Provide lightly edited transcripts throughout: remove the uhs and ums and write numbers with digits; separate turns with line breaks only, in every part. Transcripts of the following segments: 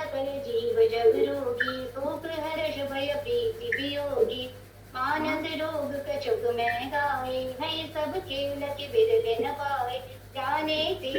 सकल जीव जग रोगी, शोक हर्ष भय प्रीति वियोगी। मानस रोग कछुक मैं गाए, है सब खेल के बिरले न पाए। जाने ते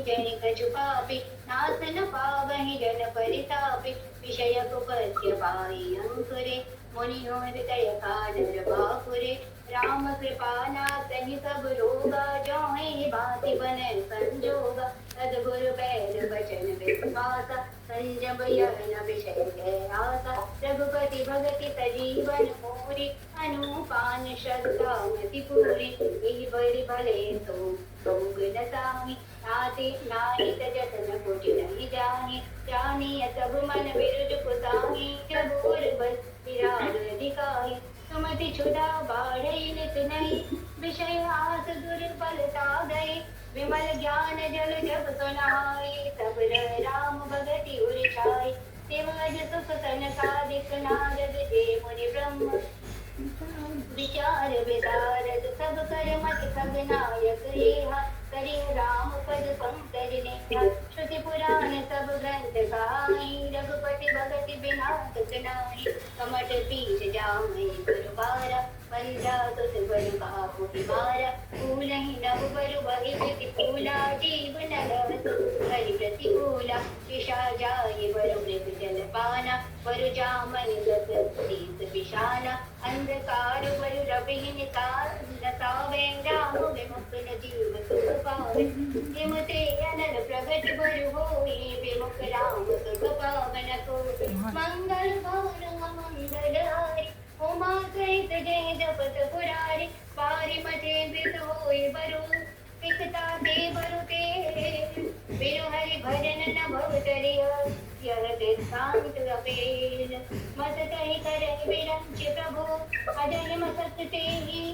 जन कछु पापे, नास न पावहि जन परितापे। विषय कुपथ्य पाई अंकुरे, मुनियों हृदय कादर बापुरे। राम कृपा नाथहि सब रोगा, जो है भांति बने संजोगा। सद्गुरु बैद बचन विश्वासा, संजम यन विषय है आसा। रघुपति भगति सजीवन मोरी, अनुपान श्रद्धा मति पूरी। यही बड़ि भले सो भोग न साही, नाते नाहित जतन कोटि नहीं जाही। जानिय सब मन बिरज कुसाही, जब और बस विराग दिखाही। सुमति क्षुधा बाढ़ई नित नहीं, विषय आस दुर्बलता गई। विमल ज्ञान जल जब सुनाई, सब राम भगति उर छाई। सेवज सुख सनकादिक नारद, जे मुनि ब्रह्म विचार विशारद। सब कर मत खगनायक रेहा, करे राम पद पंकज नेहा। श्रुति पुराण सब ग्रंथ गाई, रघुपति भगति बिना सुख नाई। कमट पीठ जामहि गुरु बारा, पंजाब सुबर बाहु मारा। फूलहि नभ बरु बहि प्रति फूला, जीव न रहतु हरि प्रतिकूला। विषा जाय बरु मृग जल पाना, बरु जामन गत सीत विषाना। अंधकार बरु रवि नसावे, राम विमुख न जीव सुख पावे। हिमते अनल प्रगट बरु होई, विमुख राम सुख पावन कोई। मंगल गौर मंगल हारी, उमा सहित जय जपत पुरारी। पारि मते मृत होई बरु, सिकता दे बरु ते। बिनु हरि भजन न भव तरिया, यह दृष्टांत अपेल। मत कहि करहि विरंच प्रभु, अजय मसत तेहि।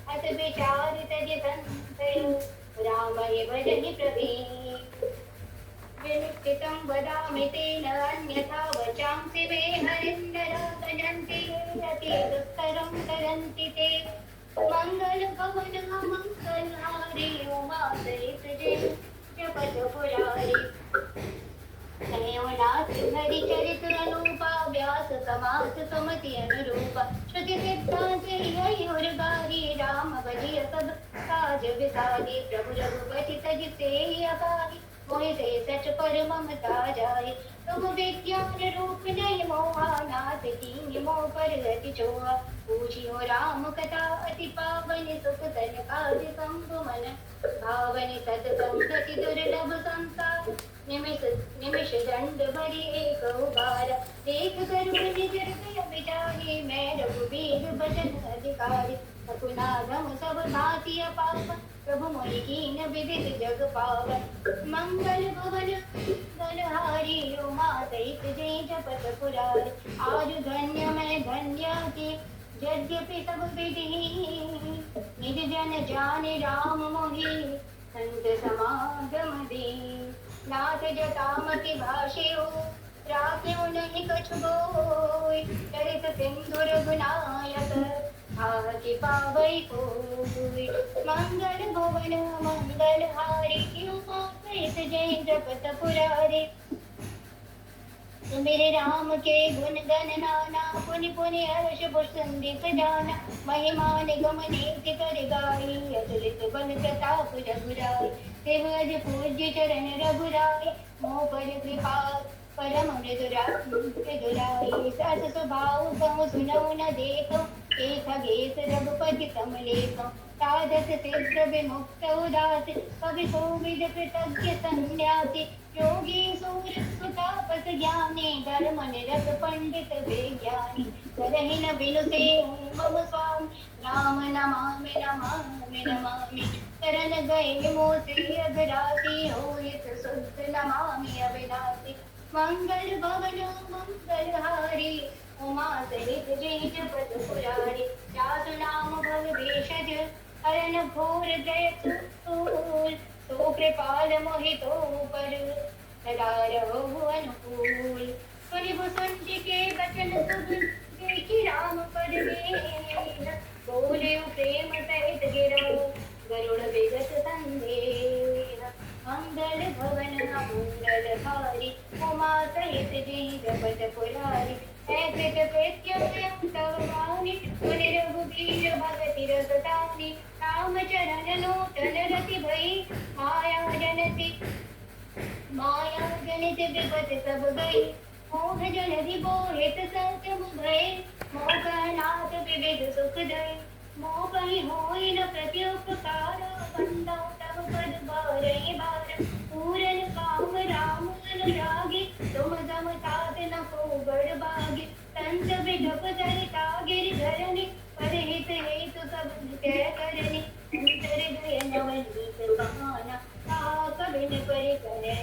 अस विचार तज संशय, रामहि भजहि प्रभीत। विनिश्चितं वदामि तेन, अन्यथा वचांसि मे हरिन्दरा। भजन्ति ये अति दुष्करं करन्ति ते, मंगल भवन मंगल हारी। उमा सहित जय जपत पुरारी। नाथ हरि चरित अनुपा, व्यास समास सुमति अनुरूपा। श्रुति सिद्धांत यही और गारी, राम भजिय सब काज विसारी। प्रभु रघुपति तज से अगारी, मोहि से सच पर ममता जाय। तुम विज्ञान रूप नहीं मोहा, नाथ कीन्ह मोह पर अति छोहा। पूछियो राम कथा अति पावन, सुख सन काज शंभु मन भावन। सतसंगति दुर्लभ संसार, निमिष दंड भरी एक उबारा। देख करुण निज हृदय विचारी, मैं रघुबीर बचन अधिकारी। सकुनागम सब भांति अपावन, प्रभु मोहि कीन्ह विदित जग पावन। मंगल भवन मंगलहारी, उमा सहित जय जपत पुरारी। आज धन्य मैं धन्य के, यद्यपि सब विधि। निज जन जाने राम मोहि, संत समागम दे। नाथ जटामति भाषियो, राख्यो नहीं कछु बोई। चरित सिंधु रघुनायक, आके पावै कोई। मंगल भवन मंगल हारी, उमा सहित जय जपत पुरारी। मेरे राम के गुण गण नाना, पुनि पुनि हर्ष संदीप जाना। महिमा निगम नीति कर गाई, अतुलित बल प्रताप रघुराई। सेवज पूज्य चरण रघुराई, मोह पर कृपा परम मृदुराई। सस स्वभाव कहूँ सुनऊ न देखो, एक खगेश रघुपति समलेखो। साधस सिद्ध विमुक्त उदासी, कवि कोविद कृतज्ञ संन्यासी। योगी सूर तापस ज्ञानी, धर्म निरत पंडित विज्ञानी। करहि न बिनुते मम स्वामी, राम नमामि नमामि नमामि। शरण गए मोसे अघरासी, होइत शुद्ध नमामि अविनाशी। मंगल भवन मंगल हारी, उमा सहित जय जपत पुरारी। जासु नाम भव भेषज, हरन घोर जय सूल। तो कृपाल मोहितो पर, सदा रहो अनुकूल। सुनि भुसुंड के बचन सुध, देखि राम पद दीन। बोले प्रेम सहित गिरो, गरुड़ विगत संदेह। मंगल भवन मंगल हारी, उमा सहित जेहि जपत पुरारी ऐसे कृत्यम तव गानि मुनि रघुबीर भगति रस दानी राम चरण नूतन रति भई माया जनित विपत सब गई मोह जलधि मोहित सत्यम भय मोह नाथ विविध सुख दय मोह कहि होई न प्रत्युपकार बंदा तब पद बारहि बार पूरन काम राम अनुरागी तुम सम तात न को बड़ बागी संत विडप सरिता गिर धरनी परहित हेतु सब जय करनी अंतर गय नवनीत कहाना कहा कबिन परि करे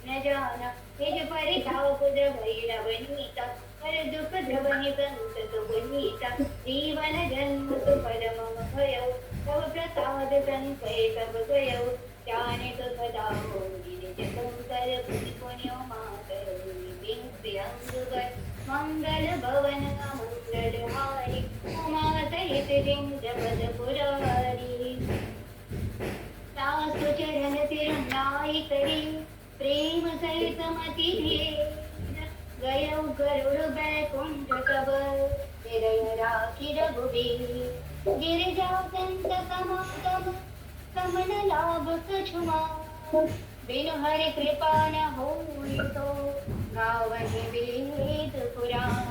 न जाना निज परिताप द्रवैरवनीता पर दुख द्रवहि संत सुपुनीता जीवन जन्म सुफल मम भयो तव प्रसाद संचय सब गयो जाने तो सदा होई निज शंकर पुनि पुण्यो मातर बिंस अंगवर मंगल भवन मंगल हारी उमा सहित जिन जपद पुरारी दासु चरण तिरुनाई करी प्रेम सहित मति गयौ गरुड़ बैकुंठ कब हृदय राखी रघुबीर गिरिजा संत समागम समन लाभ कछुमा बिनु हरि कृपा न होई तो गावहि वेद पुराण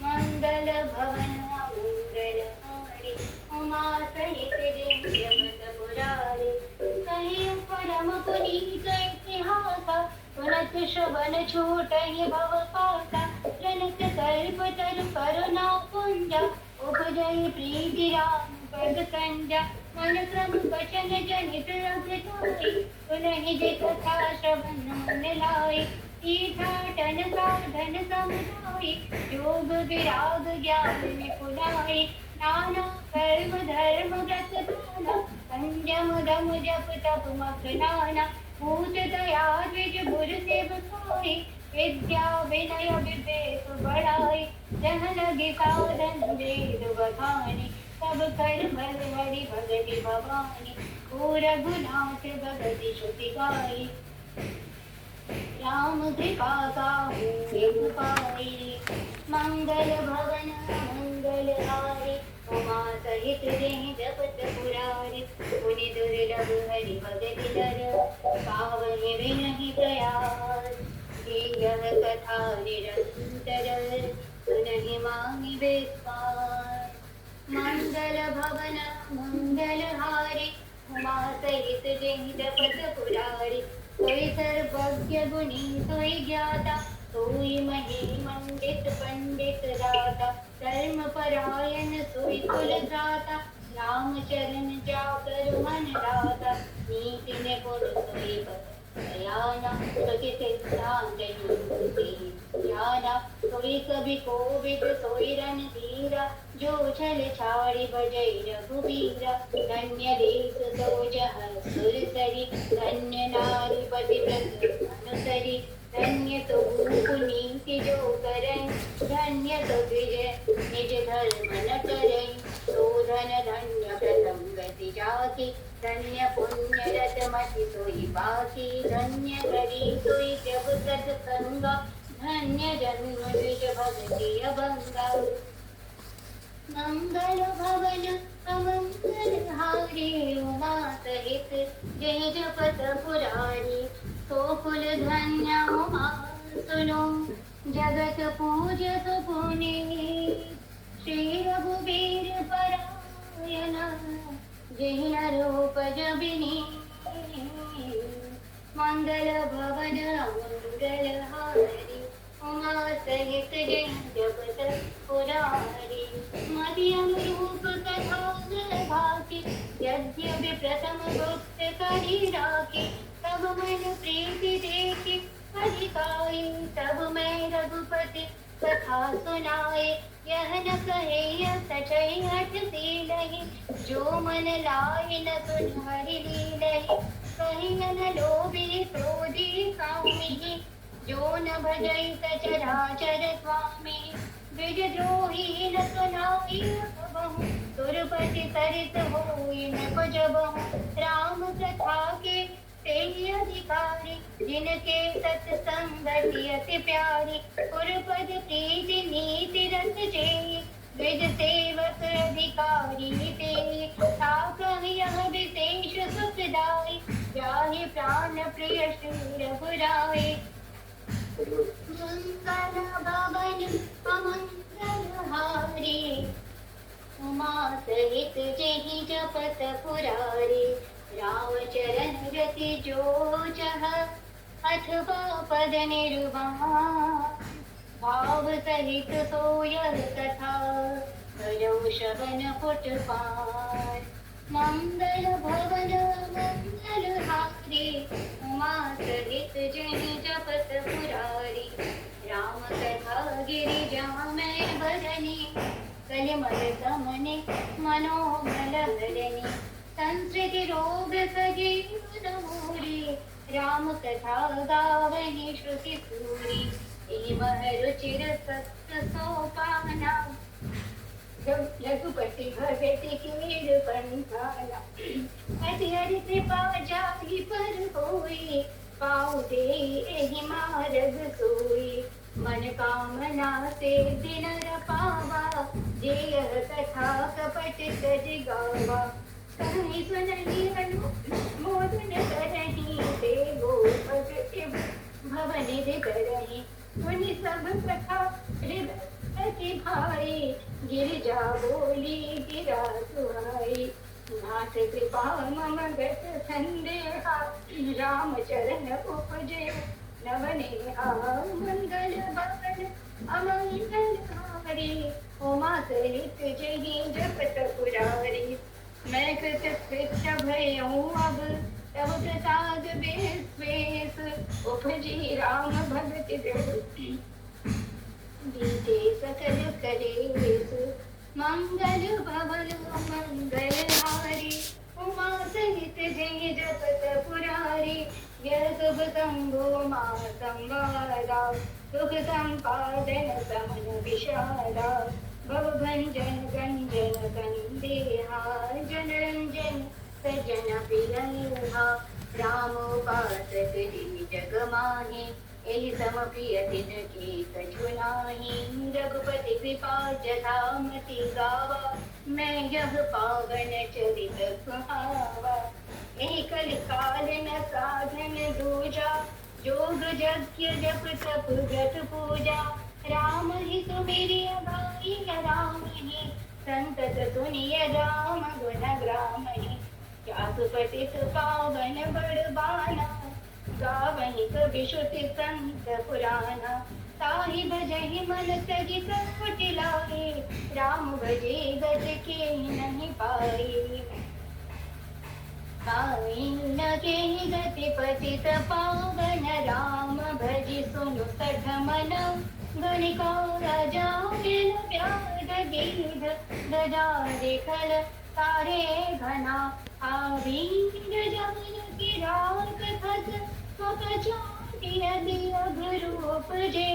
मंगल भवन मंगल हारी उमा सहित जिन जगत पुरारी कहीं परम पुनीत इतिहासा सुनत श्रवण छूटहि भव पासा जनक कल्प तरु करुणा पुंजा उपजहि प्रीति राम पद कंजा मन क्रम वचन जनित अभिधाई सुनहि जे कथा श्रवण मन लाई तीर्थाटन साधन समुदाय योग विराग ज्ञान निपुणाई नाना कर्म धर्म व्रत दाना संयम दम जप तप मख नाना भूत दया द्विज गुर सेवकाई विद्या विनय विवेक बढ़ाई जह लगे साधन वेद बखानी सब कर भल हरि भगति भवानी को रघुनाथ भगति श्रुति गाई राम कृपा साहू पाई मंगल भवन मंगल हारी उमा सहित जेहि जपत पुरारी मुनि दुर्लभ हरि भगति दर पावहि विनहि प्रयास यह कथा निरंतर सुनहि माहि विस्तार मंगल भवन मंगल हारी उमा सहित जेहि जपत पुरारी सोई सर्वज्ञ गुणी सोई ज्ञाता सोई मही मंडित पंडित दाता धर्म परायण सोई कुल त्राता राम चरण जाकर मन राता नीति निपुण सोई बयाना सखि सिद्धांत ज्ञाना सोई कवि कोविद सोई रणधीरा जो छल छाड़ी बजै रघुबीरा धन्य देश सोजह सुरसरी धन्य नारी पति व्रत अनुसरी धन्य तो पुनीति जो करै धन्य तो विजय निज धर्म न करै तो धन धन्य प्रथम गति जाकी धन्य पुण्य रत मति सोई बाकी धन्य करी सोई जब सत्संगा धन्य जन्म द्विज भगति अभंगा मंगल भवन अमंगल हारी उमा सहित जय जपत पुरारी तो कुल धन्य उमा सुनो जगत पूजत पुनीत श्री रघुबीर परायण जहि नरोपज विनीत मंगल भवन मंगल हारी उमा सहित जय जपत पुरारी मध्यम रूप कथा भाकी यद्यपि प्रथम गुप्त करी राखी तब मन प्रीति देखी अधिकाई तब मैं रघुपति कथा सुनाए यह न कहे यह सचै हठ सीलहि जो मन लाए न सुन हरि लीलहि कहीं न लोभी क्रोधी कामिहि जो न भजै सचराचर स्वामी विद्रोही न सुनाई बहु दुर्पति सरित होई न कुजबहु राम कथा के तेहि अधिकारी जिनके सत्संगति अति प्यारी पुरपद प्रीति नीति रत जेई द्विज सेवक अधिकारी ते ताकहि यह विशेष सुखदाई जाहि प्राण प्रिय श्री रघुराई मंगल भवन अमंगल हारी उमा सहित जेहि जपत पुरारी राम चरण रति जो जह अथवा पद निर्वाण भाव सहित सोयह कथा करो श्रवण पुट पार मंगल भवन मंगल हारी उमा सहित जेहि जपत पुरारी राम कथा गिरिजा में बरनी कलिमल दमने मनोमल हरणी संस्कृति रोग सजीवन मूरी राम कथा गावनी श्रुति सूरी मह रुचिर सत्य सोपाना रघुपति भगति कीर पंथाना अति हरि कृपा जाहि पर होई पाऊ दे एहि मार्ग सोई मन कामना से दिन पावा जे यह कथा कपट सज गावा कहीं सुनहि अनुमोदन करहि ते गोपक भवन करहि मुनि सब कथा हृदय भाई गिरिजा बोली गिरा सुहाई नाथ कृपा मम गत संदेहा राम चरण उपजे नवनेहा मंगल भवन अमंगल हारी उमा सहित जेहि जपत पुरारी मैं कृत कृत्य भयऊँ अब तब प्रसाद बेस उपजी राम भगति बीते सकल कलेस मंगल भवन मंगल हारी उमा सहित जय जपत पुरारी यह शुभ शंभु मा संवादा सुख संपादन समन विशाला भव भंजन गंजन संदेहा जन रंजन सजन प्रियहा राम उपासक जग माहि एहि सम प्रिय तिन की कछु नाही रघुपति कृपा जथामति गावा मैं यह पावन चरित सुहावा एहि कलि काल न साधन दूजा जोग यज्ञ जप तप व्रत पूजा राम ही सुमिरिय गाई राम ही संतत सुनिय राम गुण ग्राम ही क्या सुपतित पावन बड़बाना गावहि कवि श्रुति संत पुराना ताहि भजहि मन तजित कुटि लाए राम भजे गज के नहीं पाए पाई न के गति पतित पावन राम भजि सुनु सठ मन गणिका राजा व्याध गीध गजा देखल तारे घना आवीर जमन की राख थस रूप जे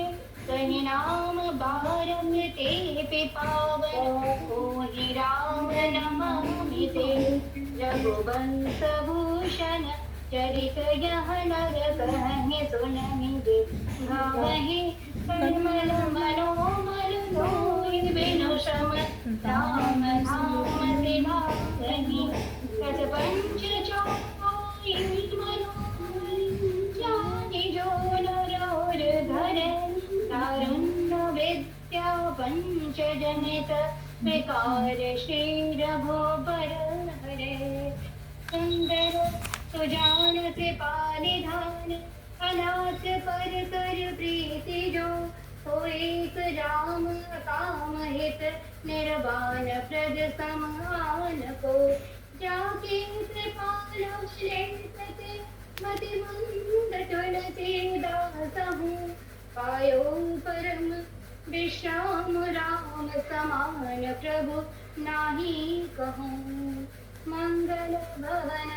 कहि नाम बारम ते पावन ओहि राम नमामि ते रघुवंश भूषण चरित यह नर कहहि सुनहि दे गावहि कमल मनोमल लोहि बिनु श्रम राम नाम सिवाहि कत पंच चौपाई विद्या पंच जनित विकार श्री रघुबर हरे सुंदर सुजान से पालिधान अनाथ पर कर प्रीति जो हो एक राम काम हित निर्वाण प्रद समान को जाके कृपाल श्रेष्ठते मति मंद तुलसी दास हूँ पायो परम विश्राम राम समान प्रभु नाही कहूँ मंगल भवन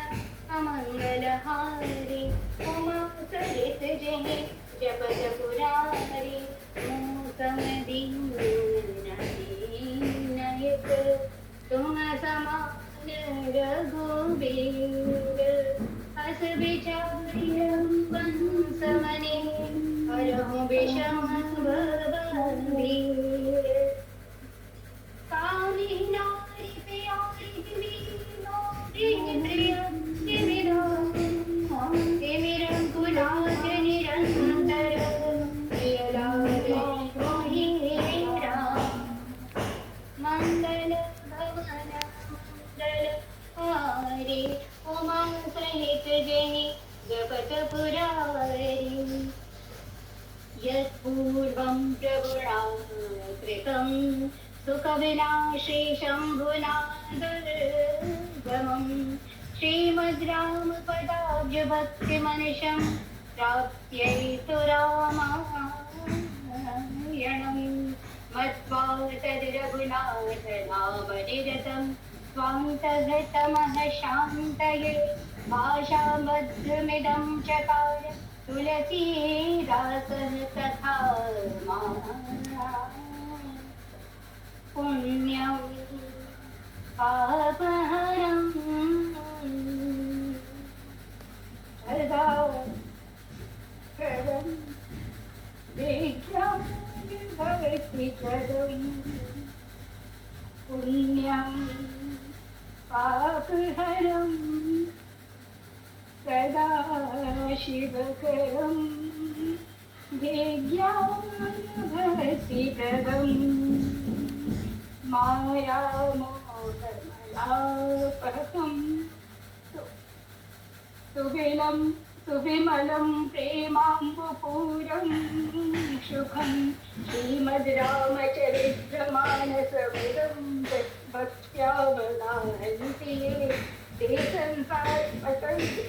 अमंगल हारी उमा सहित जहि जपत पुरारी मूसम दीन नयक तुम समान रघुवीर हस विचार्यं वंसमने हरहु विषम भवभीः कामी नारी प्यारी मीनो प्रिय तिमिरं कुलाज निरंतर प्रियलाल मोहिरा मंगल भवन मंगल हारी उमा सहित जनि जपत पुरारी यत्पूर्वं प्रभुणा कृतं सुखविनाशे शम्भुना दुर्गमम् श्रीमद् रामपदाब्जभक्तिमनिशं प्राप्त्यैतु रामायणम् मत्वा तद्रघुनाथनामनिरतं स्वान्तहृतमः शान्तये भाषामधुरमिदं चकार तुलसीदासः तथा पुण्यं पापहरं सदा करं विद्यां भवति जगं पुण्यं पापहरं सदा शिवकरं ध्येयाभवति प्रदम् मायामोहमलापहं सुविमलं प्रेमाम्बुपूरं सुखं श्रीमद् रामचरितमानसमुदं भक्त्यावगाहन्ति ये ते संसारपतन्ति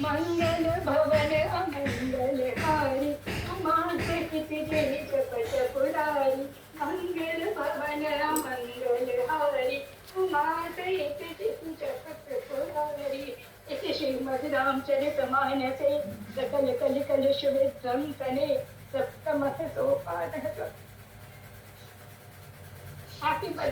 मंगल भवन अमंगल हारी उमा सहित जय जपत पुरारी मंगल भवन अमंगल हारी उमा सहित जय जपत पुरारी इति श्रीमद् रामचरितमानसे सकल कलिकल शुभेच्छं तने सप्तमः सोपानः। Happy birthday.